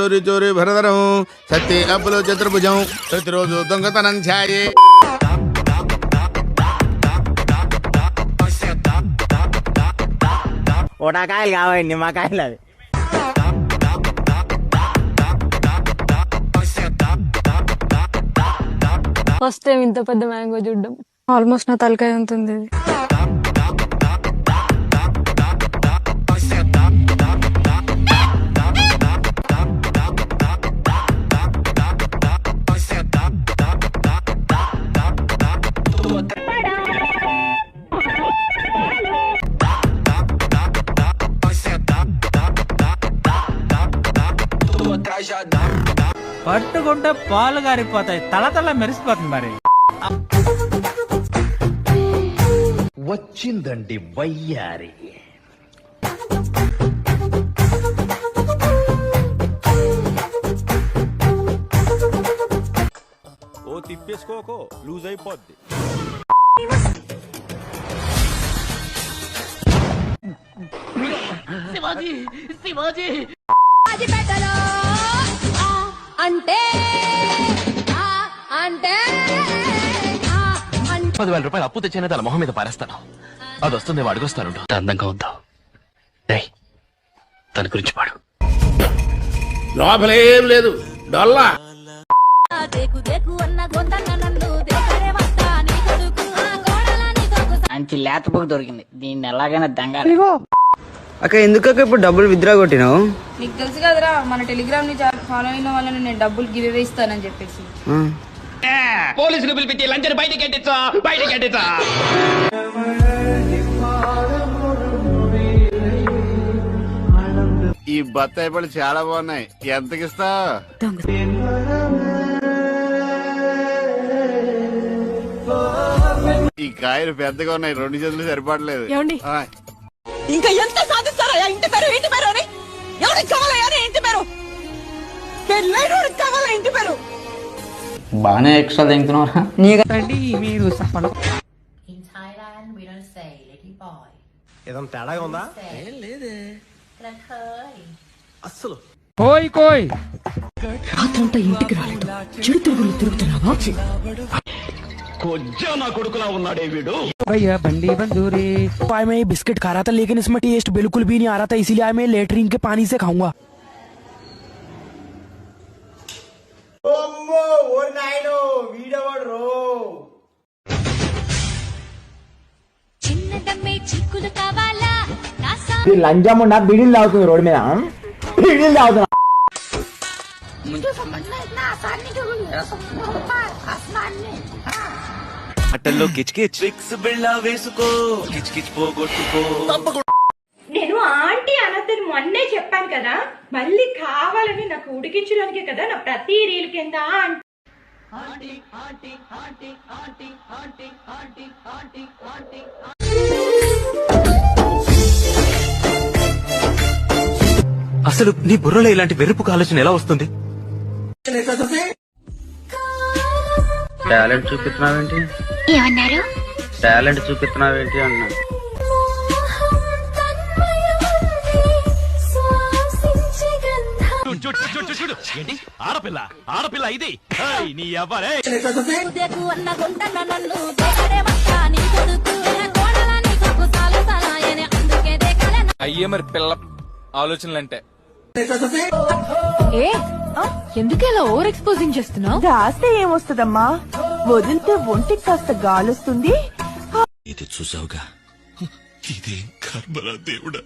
చోరీ చోరీ భరధరం సత్తి అప్పులో చతుర్భుజం ప్రతిరోజు దొంగతనం ఛాయే. ఓటాకాయలు కావాలి నిమ్మకాయలు అవి. ఫస్ట్ టైం ఇంత పెద్ద మ్యాంగో చూడడం. ఆల్మోస్ట్ నా తలకాయ ఉంటుంది. పట్టుకుంటే పాలు గారిపోతాయి, తల తల మెరిసిపోతుంది. మరి వచ్చిందండి వయ్యారి. ఓ తిప్పేసుకోకో, లూజ్ అయిపోద్ది. శివాజీ శివాజీ అంటే 10,000 రూపాయలు అప్పు తెచ్చిన తన మొహం మీద పారేస్తాను. అది వస్తుంది, అడుగుస్తాను. అందంగా ఉందా తన గురించి పాడు. లోపలేం లేదు డొల్లా. మంచి లేత బుక్ దొరికింది, దీన్ని ఎలాగైనా దంగా. అక్క ఎందుకక్క ఇప్పుడు డబ్బులు విత్డ్రా కొట్టినావు? నీకు తెలుసు కదరా మన టెలిగ్రామ్ ని ఫాలో అయిన వాళ్ళని నేను డబ్బులు గివ్ అవే ఇస్తానని చెప్పేసి. పోలీసులు పిలిపించి లంచం బయటికి ఎట్టించా. ఈ బత్తాయి పళ్ళు చాలా బాగున్నాయి, ఎంతకిస్తా? ఈ కాయలు పెద్దగా ఉన్నాయి, 2 చేతులు సరిపడలేదు. ఇంకా ఎంత సాధిస్తారా? ఇంటి పేరు ఇంటి పేరు అని ఎవరికి కావాలా? ఇంటి పేరు కావాలా? ఇంటి పేరు బాగానే ఎక్స్ట్రా తింటున్నారా? మీరు ఏదైనా తేడాగా ఉందా? అస్సలు కోయ్ రాత్రంతా ఇంటికి రాలేదు, చెడు తిరుగులు తిరుగుతున్నావా? కొజ్జా నా కొడుకులా ఉన్నాడే వీడు. भैया बंडी बंदूरी मैं बिस्किट खा रहा था, लेकिन इसमें टेस्ट बिल्कुल भी नहीं आ रहा था, इसीलिए मैं लेटरिन के पानी से खाऊंगा. లంచముండా బిడిలు తాగుతుంది రోడ్డు మీద, బిడిలు తాగుతున్నా. అట్టల్లో కిచకిచ్ ట్రిక్స్ బిళ్ళ వేసుకో, కిచకిచ్ పోగొట్టుకో. నేను ఆంటీ అనద్దని మొన్నే చెప్పాను కదా, మళ్ళీ కావాలని నాకు ఉడికించడానికే కదా నా ప్రతి రీల్ కింద అసలు నీ బుర్రలో ఇలాంటి వెర్రిపుక ఆలోచన ఎలా వస్తుంది? టాలెంట్ చూపిస్తున్నావేంటి? ఏమన్నారు? టాలెంట్ చూపిస్తున్నావేంటి అన్నా. ఏంటి ఆడపిల్ల? ఆడపిల్ల ఇది నీ అవ్వరే. అయ్యే మరి పిల్ల ఆలోచనలంటే. ఎందుకు ఇలా ఓవర్ ఎక్స్పోజింగ్ చేస్తున్నావు? రాస్తే ఏమొస్తుందమ్మా, వదిలితే ఒంటికి కాస్త గాలొస్తుంది. ఇది చూసావుగా, ఇదేం కర్మరా దేవుడా.